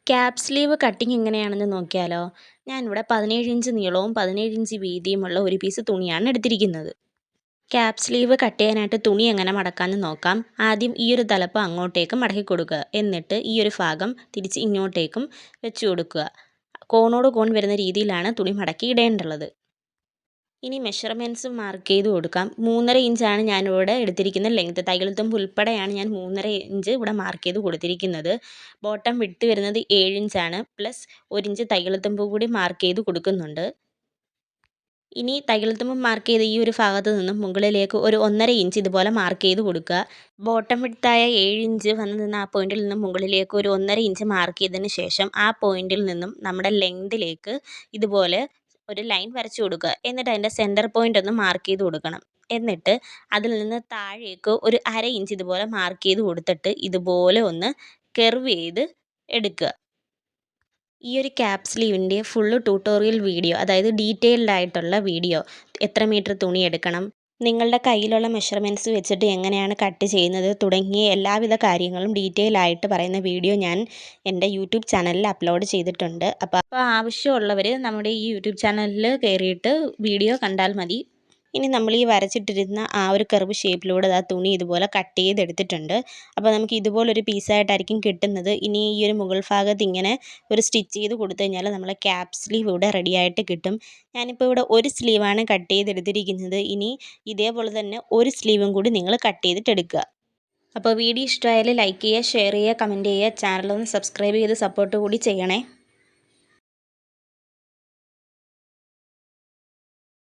Cap sleeve cutting എങ്ങനെയാണെന്ന് നോക്കിയാലോ? ഞാനിവിടെ 17 ഇഞ്ച് നീളവും 17 ഇഞ്ച് വീതിയുമുള്ള ഒരു പീസ് തുണിയാണ് എടുത്തിരിക്കുന്നത്. ക്യാപ് സ്ലീവ് കട്ട് ചെയ്യാനായിട്ട് തുണി എങ്ങനെ മടക്കാമെന്ന് നോക്കാം. ആദ്യം ഈ ഒരു തലപ്പ് അങ്ങോട്ടേക്ക് മടക്കി കൊടുക്കുക. എന്നിട്ട് ഈ ഒരു ഭാഗം തിരിച്ച് ഇങ്ങോട്ടേക്കും വെച്ച് കൊടുക്കുക. കോണോട് കോൺ വരുന്ന രീതിയിലാണ് തുണി മടക്കി ഇടേണ്ടുള്ളത്. ഇനി മെഷർമെൻറ്റ്സ് മാർക്ക് ചെയ്ത് കൊടുക്കാം. 3.5 ഇഞ്ചാണ് ഞാനിവിടെ എടുത്തിരിക്കുന്ന ലെങ്ത്. തയ്യൽ തുമ്പ് ഉൾപ്പെടെയാണ് ഞാൻ 3.5 ഇഞ്ച് ഇവിടെ മാർക്ക് ചെയ്ത് കൊടുത്തിരിക്കുന്നത്. ബോട്ടം വിഡ്ത്ത് വരുന്നത് 7 ഇഞ്ചാണ്. പ്ലസ് 1 ഇഞ്ച് തയ്യൽ തുമ്പ് കൂടി മാർക്ക് ചെയ്ത് കൊടുക്കുന്നുണ്ട്. ഇനി തയ്യൽ തുമ്പ് മാർക്ക് ചെയ്ത ഈ ഒരു ഭാഗത്ത് നിന്നും മുകളിലേക്ക് ഒരു 1.5 ഇഞ്ച് ഇതുപോലെ മാർക്ക് ചെയ്ത് കൊടുക്കുക. ബോട്ടം വിഡ്ത്തായ 7 ഇഞ്ച് വന്ന് നിന്ന് ആ പോയിന്റിൽ നിന്നും മുകളിലേക്ക് ഒരു 1.5 ഇഞ്ച് മാർക്ക് ചെയ്തതിന് ശേഷം ആ പോയിന്റിൽ നിന്നും നമ്മുടെ ലെങ്തിലേക്ക് ഇതുപോലെ ഒരു ലൈൻ വരച്ചു കൊടുക്കുക. എന്നിട്ട് അതിൻ്റെ സെൻറ്റർ പോയിന്റ് ഒന്ന് മാർക്ക് ചെയ്ത് കൊടുക്കണം. എന്നിട്ട് അതിൽ നിന്ന് താഴേക്ക് ഒരു 1/2 ഇഞ്ച് ഇതുപോലെ മാർക്ക് ചെയ്ത് കൊടുത്തിട്ട് ഇതുപോലെ ഒന്ന് കർവ് ചെയ്ത് എടുക്കുക. ഈ ഒരു ക്യാപ് സ്ലീവിൻ്റെ ഫുള്ള് ട്യൂട്ടോറിയൽ വീഡിയോ, അതായത് ഡീറ്റെയിൽഡ് ആയിട്ടുള്ള വീഡിയോ, എത്ര മീറ്റർ തുണി എടുക്കണം, നിങ്ങളുടെ കയ്യിലുള്ള മെഷർമെൻറ്റ്സ് വെച്ചിട്ട് എങ്ങനെയാണ് കട്ട് ചെയ്യുന്നത് തുടങ്ങിയ എല്ലാവിധ കാര്യങ്ങളും ഡീറ്റെയിൽ ആയിട്ട് പറയുന്ന വീഡിയോ ഞാൻ എൻ്റെ യൂട്യൂബ് ചാനലിൽ അപ്ലോഡ് ചെയ്തിട്ടുണ്ട്. അപ്പോൾ ആവശ്യമുള്ളവർ നമ്മുടെ ഈ യൂട്യൂബ് ചാനലിൽ കയറിയിട്ട് വീഡിയോ കണ്ടാൽ മതി. ഇനി നമ്മൾ ഈ വരച്ചിട്ടിരുന്ന ആ ഒരു കർവ് ഷേപ്പിലൂടെ ആ തുണി ഇതുപോലെ കട്ട് ചെയ്തെടുത്തിട്ടുണ്ട്. അപ്പോൾ നമുക്ക് ഇതുപോലൊരു പീസായിട്ടായിരിക്കും കിട്ടുന്നത്. ഇനി ഈ ഒരു മുകൾ ഭാഗത്ത് ഇങ്ങനെ ഒരു സ്റ്റിച്ച് ചെയ്ത് കൊടുത്തു കഴിഞ്ഞാൽ നമ്മളെ ക്യാപ് സ്ലീവ് ഇവിടെ റെഡി ആയിട്ട് കിട്ടും. ഞാനിപ്പോൾ ഇവിടെ ഒരു സ്ലീവാണ് കട്ട് ചെയ്തെടുത്തിരിക്കുന്നത്. ഇനി ഇതേപോലെ തന്നെ ഒരു സ്ലീവും കൂടി നിങ്ങൾ കട്ട് ചെയ്തിട്ടെടുക്കുക. അപ്പോൾ വീഡിയോ ഇഷ്ടമായാൽ ലൈക്ക് ചെയ്യുക, ഷെയർ ചെയ്യുക, കമൻറ്റ് ചെയ്യുക, ചാനലൊന്ന് സബ്സ്ക്രൈബ് ചെയ്ത് സപ്പോർട്ട് കൂടി ചെയ്യണേ.